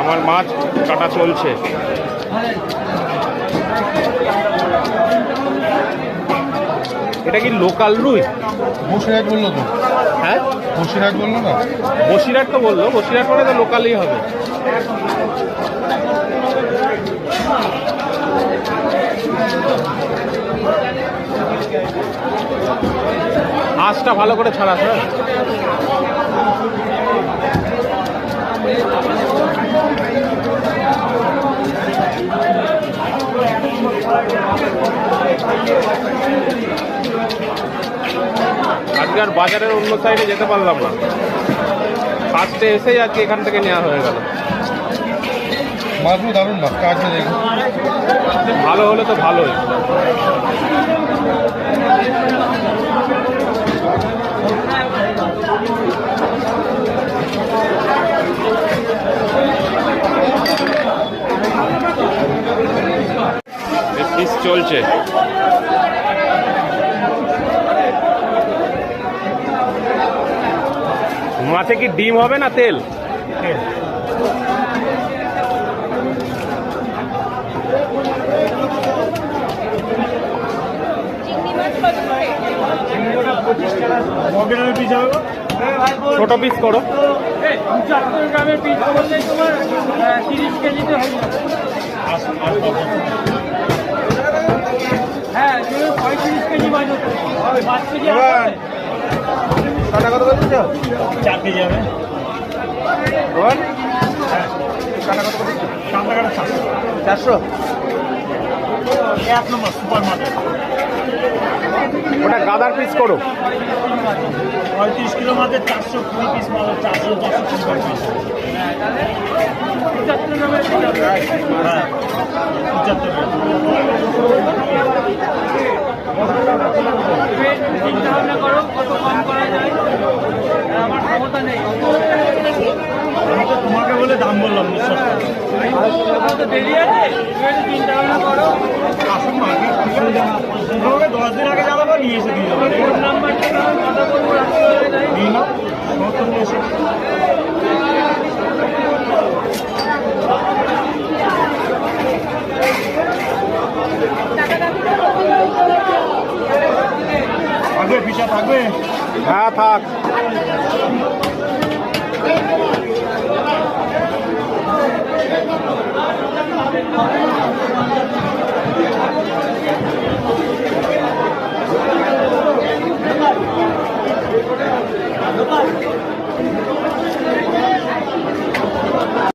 আমার মাছ কাটা চলছে। এটা কি লোকাল রুই? বসিরহাট বললো তো। হ্যাঁ বসিরহাট বললো না? বসিরহাট তো বললো, বসিরহাট মানে তো লোকালই হবে। আঁশটা ভালো করে ছাড়া স্যার। আজকে আর বাজারের অন্য সাইডে যেতে পারলাম না, ফার্স্টে এসেই আজকে এখান থেকে নেওয়া হয়ে গেল। মাছগুলো দারুণ মাছ, কাটবে দেখুন। ভালো হলে তো ভালোই। পিস চলছে। মাছে কি ডিম হবে না তেল? ছোট পিস করো। হ্যাঁ 35 কেজি মাছ হতো। 5 কেজি কাটা কত বলছো? 4 কেজি হবে। রোহন কাটা কত বলছো? 400। 1 নম্বর সুপার মার্কেট। ওটা গাদার পিস করো। 35 কিলো মাঝে 420 পিস মাল, 450 পিস। হ্যাঁ 75 চিন্তা ভাবনা করো কত কম করা যায়, আমার ক্ষমতা নেই। আমি তো তোমাকে বলে দাম বললাম, বিশ্বাস করো। দেরি আছে, চিন্তা ভাবনা করো। আসুন না, 10 দিন আগে জানাবো, নিয়ে এসে দিয়ে যাবো। ফোন নাম্বারটা কথা বলবো, নিয়ে নাও, সমস্ত নিয়ে এসে। থাকবে পিঠা থাকবে? হ্যাঁ থাক।